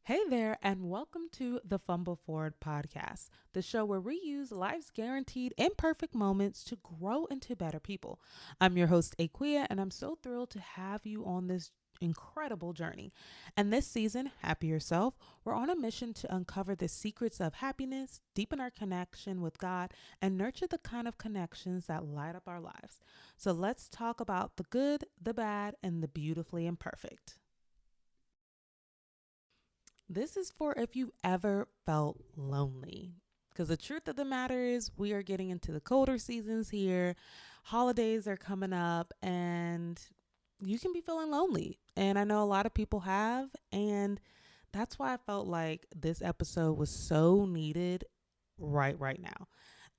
Hey there, and welcome to the Fumble Forward podcast, the show where we use life's guaranteed imperfect moments to grow into better people. I'm your host, Aquia, and I'm so thrilled to have you on this incredible journey. And this season, Happy Yourself, we're on a mission to uncover the secrets of happiness, deepen our connection with God, and nurture the kind of connections that light up our lives. So let's talk about the good, the bad, and the beautifully imperfect. This is for if you ever felt lonely. Because the truth of the matter is, we are getting into the colder seasons here. Holidays are coming up, and you can be feeling lonely. And I know a lot of people have. And that's why I felt like this episode was so needed right now.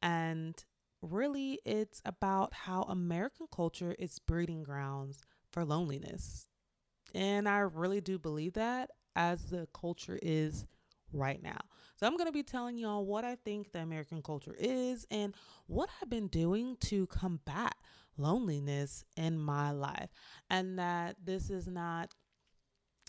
And really, it's about how American culture is breeding grounds for loneliness. And I really do believe that as the culture is right now. So I'm going to be telling y'all what I think the American culture is and what I've been doing to combat loneliness in my life. And that this is not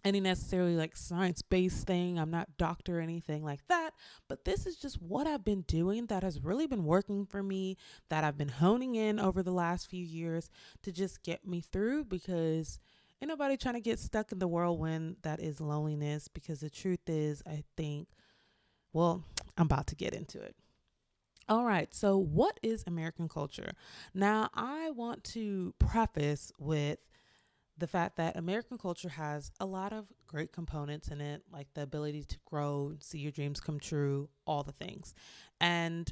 any necessarily like science based thing. I'm not doctor or anything like that, but this is just what I've been doing that has really been working for me, that I've been honing in over the last few years to just get me through because ain't nobody trying to get stuck in the whirlwind that is loneliness. Because the truth is, I think, well, I'm about to get into it. All right, so what is American culture? Now, I want to preface with the fact that American culture has a lot of great components in it, like the ability to grow, see your dreams come true, all the things. And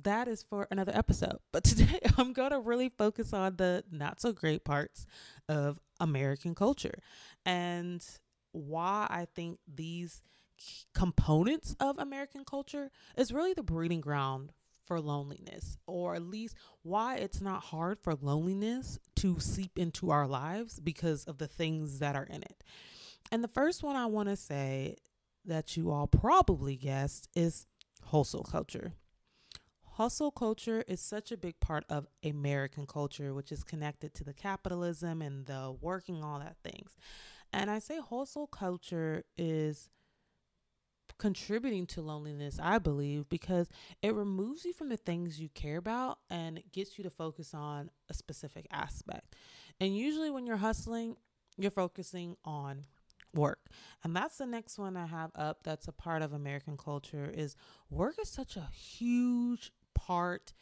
that is for another episode. But today I'm going to really focus on the not so great parts of American culture and why I think these components of American culture is really the breeding ground for loneliness, or at least why it's not hard for loneliness to seep into our lives because of the things that are in it. And the first one I want to say that you all probably guessed is hustle culture. Hustle culture is such a big part of American culture, which is connected to the capitalism and the working, all that things. And I say hustle culture is contributing to loneliness, I believe, because it removes you from the things you care about and it gets you to focus on a specific aspect. And usually, when you're hustling, you're focusing on work. And that's the next one I have up that's a part of American culture is work is such a huge part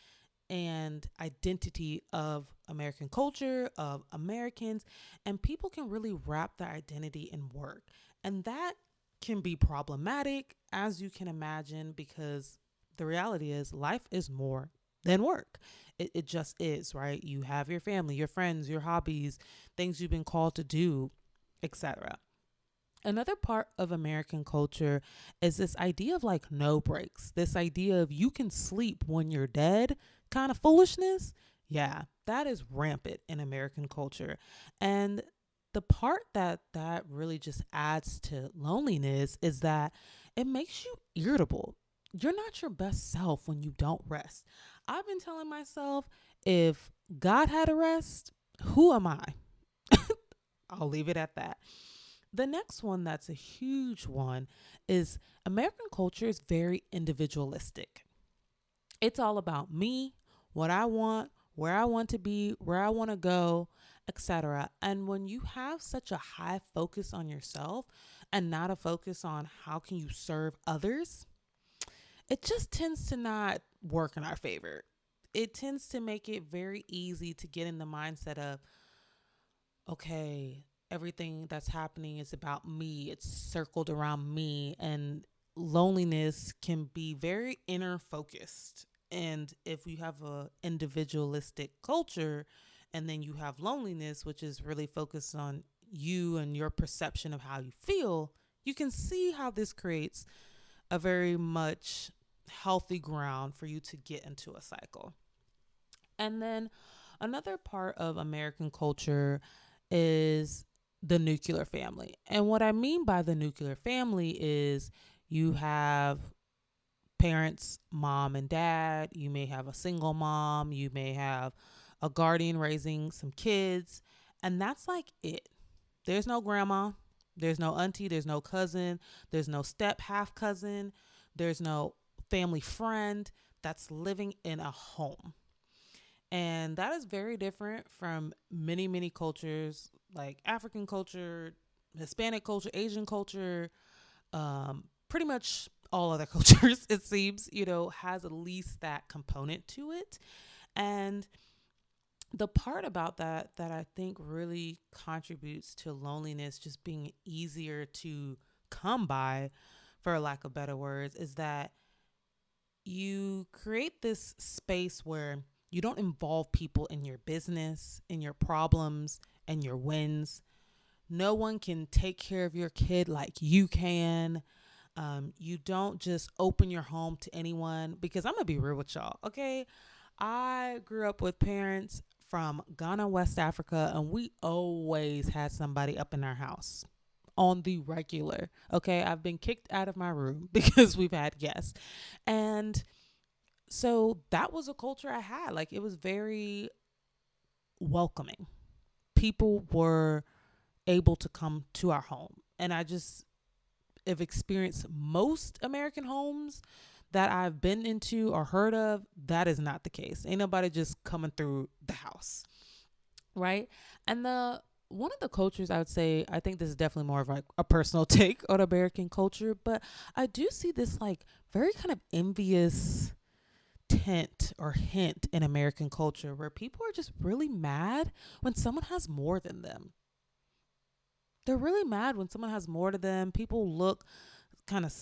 and identity of American culture, of Americans, and people can really wrap their identity in work. And that can be problematic, as you can imagine, because the reality is life is more than work. It just is, right? You have your family, your friends, your hobbies, things you've been called to do, etc. Another part of American culture is this idea of like no breaks, this idea of you can sleep when you're dead kind of foolishness. Yeah, that is rampant in American culture. And the part that really just adds to loneliness is that it makes you irritable. You're not your best self when you don't rest. I've been telling myself if God had a rest, who am I? I'll leave it at that. The next one that's a huge one is American culture is very individualistic. It's all about me, what I want, where I want to be, where I want to go, etc. And when you have such a high focus on yourself and not a focus on how can you serve others, it just tends to not work in our favor. It tends to make it very easy to get in the mindset of, okay, everything that's happening is about me. It's circled around me. And loneliness can be very inner focused. And if you have a individualistic culture and then you have loneliness, which is really focused on you and your perception of how you feel, you can see how this creates a very much healthy ground for you to get into a cycle. And then another part of American culture is the nuclear family. And what I mean by the nuclear family is you have parents, mom and dad, you may have a single mom, you may have a guardian raising some kids, and that's like it. There's no grandma, There's no auntie, there's no cousin, there's no step half cousin, there's no family friend that's living in a home. And that is very different from many, many cultures like African culture, Hispanic culture, Asian culture, pretty much all other cultures, it seems, has at least that component to it. And the part about that I think really contributes to loneliness just being easier to come by, for lack of better words, is that you create this space where you don't involve people in your business, in your problems, and your wins. No one can take care of your kid like you can. You don't just open your home to anyone, because I'm going to be real with y'all, okay? I grew up with parents from Ghana, West Africa, and we always had somebody up in our house on the regular. Okay, I've been kicked out of my room because we've had guests. And so that was a culture I had. Like, it was very welcoming. People were able to come to our home. And I just have experienced most American homes that I've been into or heard of. That is not the case. Ain't nobody just coming through the house. Right. And the one of the cultures, I would say, I think this is definitely more of like a personal take on American culture, but I do see this like very kind of envious tint or hint in American culture where people are just really mad when someone has more than them. They're really mad when someone has more to them. People look kind of,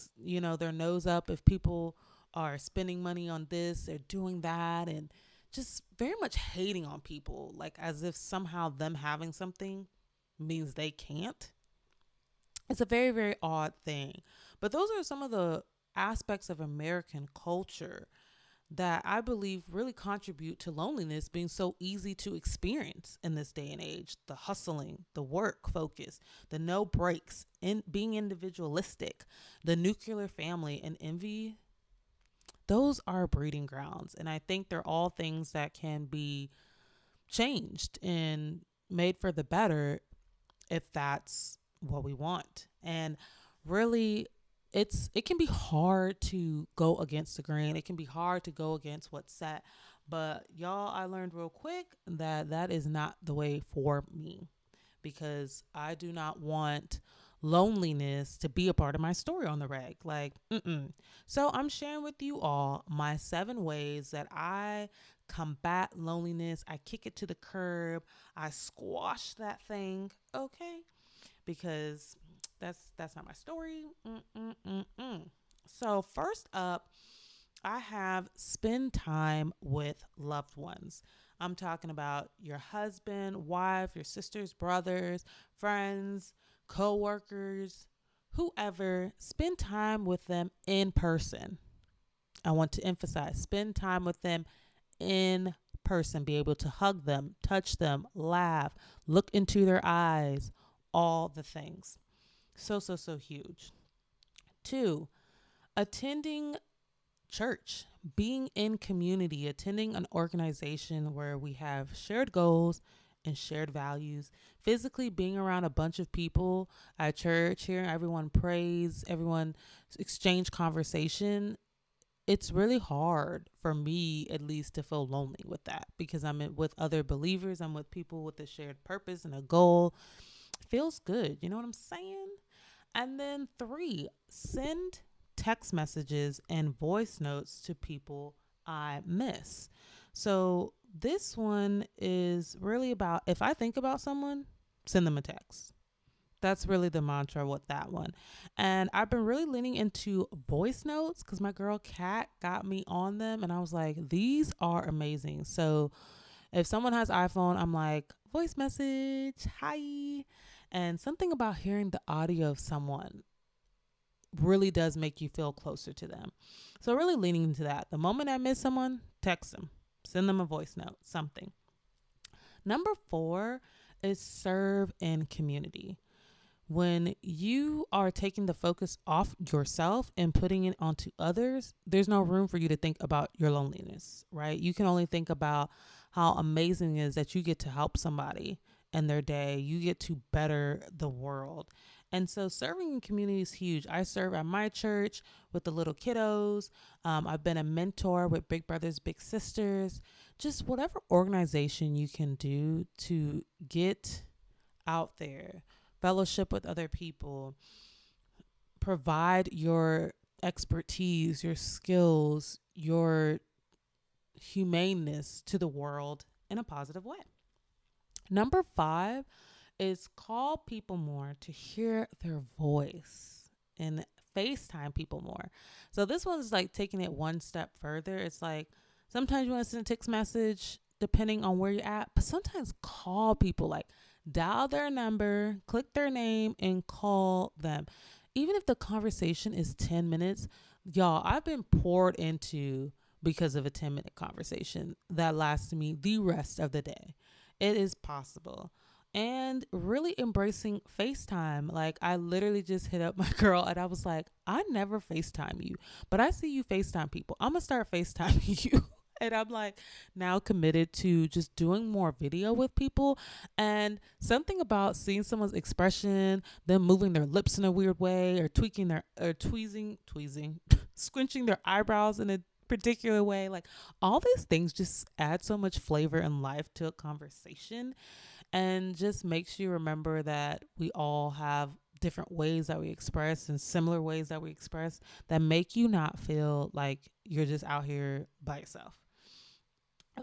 their nose up if people are spending money on this, they're doing that, and just very much hating on people, like as if somehow them having something means they can't. It's a very, very odd thing. But those are some of the aspects of American culture that I believe really contribute to loneliness being so easy to experience in this day and age. The hustling, the work focus, the no breaks, in being individualistic, the nuclear family, and envy. Those are breeding grounds. And I think they're all things that can be changed and made for the better if that's what we want. And really, it can be hard to go against the grain. It can be hard to go against what's set. But y'all, I learned real quick that that is not the way for me, because I do not want loneliness to be a part of my story on the reg. Like, mm-mm. So I'm sharing with you all my 7 ways that I combat loneliness. I kick it to the curb. I squash that thing. Okay, because that's not my story. Mm-mm-mm-mm. So first up, I have spend time with loved ones. I'm talking about your husband, wife, your sisters, brothers, friends, co-workers, whoever. Spend time with them in person. I want to emphasize, spend time with them in person. Be able to hug them, touch them, laugh, look into their eyes, all the things. So, so, so huge. 2, attending church, being in community, attending an organization where we have shared goals and shared values, physically being around a bunch of people at church, hearing everyone praise, everyone exchange conversation. It's really hard for me, at least, to feel lonely with that, because with other believers. I'm with people with a shared purpose and a goal. It feels good. You know what I'm saying? And then 3, send text messages and voice notes to people I miss. So this one is really about, if I think about someone, send them a text. That's really the mantra with that one. And I've been really leaning into voice notes because my girl Kat got me on them. And I was like, these are amazing. So if someone has iPhone, I'm like, voice message, hi. And something about hearing the audio of someone really does make you feel closer to them. So really leaning into that. The moment I miss someone, text them, send them a voice note, something. Number 4 is serve in community. When you are taking the focus off yourself and putting it onto others, there's no room for you to think about your loneliness, right? You can only think about how amazing it is that you get to help somebody in their day. You get to better the world. And so serving in community is huge. I serve at my church with the little kiddos. I've been a mentor with Big Brothers Big Sisters. Just whatever organization you can do to get out there, fellowship with other people, provide your expertise, your skills, your humaneness to the world in a positive way. Number five is call people more to hear their voice and FaceTime people more. So this one's like taking it one step further. It's like sometimes you want to send a text message depending on where you're at, but sometimes call people, like dial their number, click their name, and call them. Even if the conversation is 10 minutes, y'all, I've been poured into because of a 10-minute conversation that lasts me the rest of the day. It is possible. And really embracing FaceTime. Like, I literally just hit up my girl and I was like, I never FaceTime you, but I see you FaceTime people. I'm going to start FaceTiming you. And I'm like now committed to just doing more video with people. And something about seeing someone's expression, them moving their lips in a weird way, or tweaking their, or tweezing, squinching their eyebrows in a particular way. Like, all these things just add so much flavor and life to a conversation, and just makes you remember that we all have different ways that we express and similar ways that we express that make you not feel like you're just out here by yourself.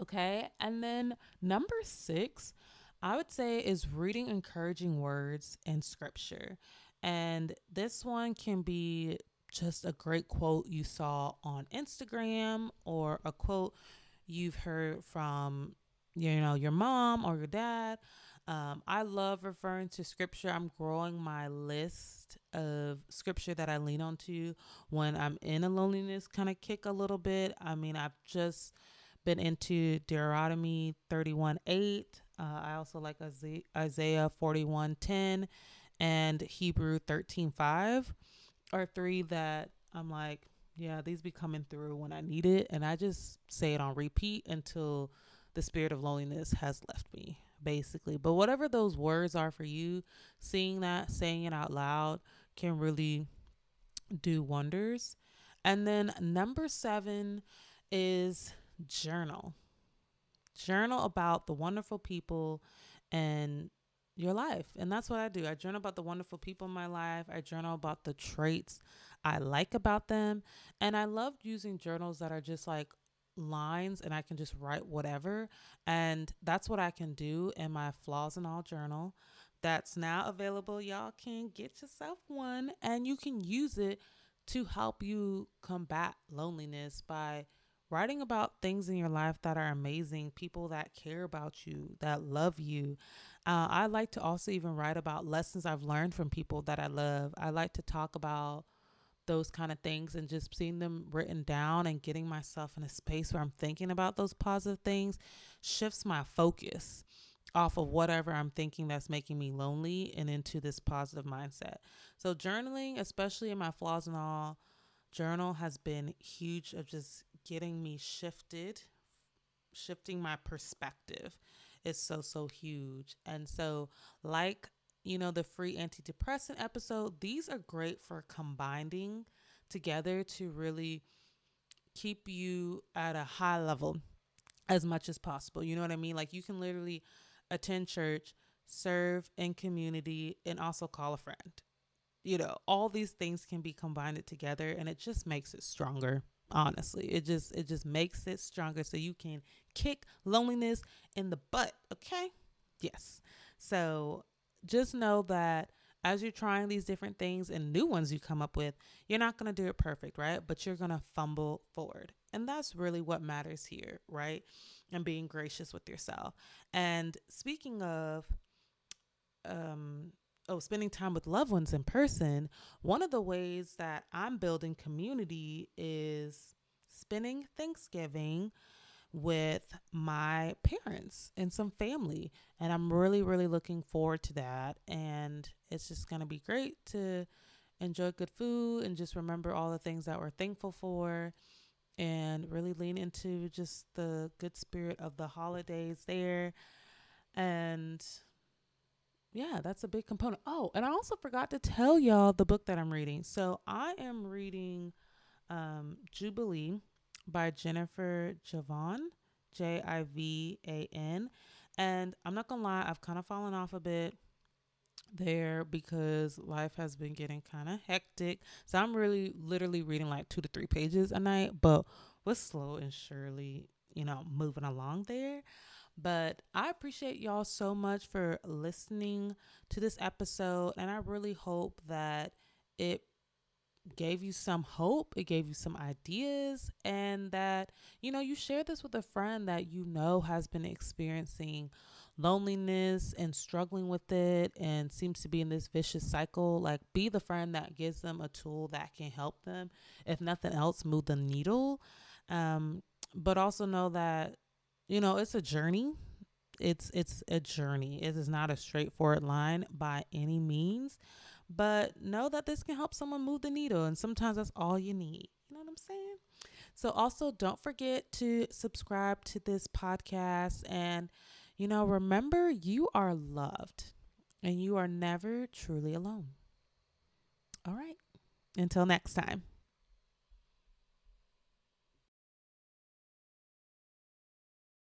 Okay. And then number six, I would say, is reading encouraging words in scripture. And this one can be just a great quote you saw on Instagram, or a quote you've heard from, your mom or your dad. I love referring to scripture. I'm growing my list of scripture that I lean on to when I'm in a loneliness kind of kick a little bit. I mean, I've just been into Deuteronomy 31:8. I also like Isaiah 41:10 and Hebrew 13:5 are three that I'm like, yeah, these be coming through when I need it. And I just say it on repeat until the spirit of loneliness has left me, basically. But whatever those words are for you, seeing that, saying it out loud can really do wonders. And then number seven is journal. Journal about the wonderful people and your life. And that's what I do. I journal about the wonderful people in my life. I journal about the traits I like about them. And I love using journals that are just like lines and I can just write whatever. And that's what I can do in my flaws and all journal. That's now available. Y'all can get yourself one and you can use it to help you combat loneliness by writing about things in your life that are amazing, people that care about you, that love you. I like to also even write about lessons I've learned from people that I love. I like to talk about those kind of things and just seeing them written down and getting myself in a space where I'm thinking about those positive things shifts my focus off of whatever I'm thinking that's making me lonely and into this positive mindset. So journaling, especially in my flaws and all journal, has been huge of just getting me shifting my perspective is so huge. And so, like, the free antidepressant episode, these are great for combining together to really keep you at a high level as much as possible. You know what I mean? Like, you can literally attend church, serve in community, and also call a friend. All these things can be combined together and it just makes it stronger. Honestly, it just makes it stronger so you can kick loneliness in the butt. Okay. Yes. So just know that as you're trying these different things and new ones you come up with, you're not going to do it perfect, right? But you're going to fumble forward. And that's really what matters here, right? And being gracious with yourself. And speaking of spending time with loved ones in person, one of the ways that I'm building community is spending Thanksgiving with my parents and some family. And I'm really, really looking forward to that. And it's just going to be great to enjoy good food and just remember all the things that we're thankful for and really lean into just the good spirit of the holidays there. And yeah, that's a big component. Oh, and I also forgot to tell y'all the book that I'm reading. So I am reading Jubilee by Jennifer Javan, Jivan. And I'm not gonna lie, I've kind of fallen off a bit there because life has been getting kind of hectic. So I'm really literally reading like 2 to 3 pages a night, but was slow and surely, moving along there. But I appreciate y'all so much for listening to this episode, and I really hope that it gave you some hope, it gave you some ideas, and that, you share this with a friend that has been experiencing loneliness and struggling with it and seems to be in this vicious cycle. Like, be the friend that gives them a tool that can help them, if nothing else, move the needle. But also know that, it's a journey. It's a journey. It is not a straightforward line by any means, but know that this can help someone move the needle, and sometimes that's all you need. You know what I'm saying? So also don't forget to subscribe to this podcast, and remember, you are loved and you are never truly alone. All right. Until next time.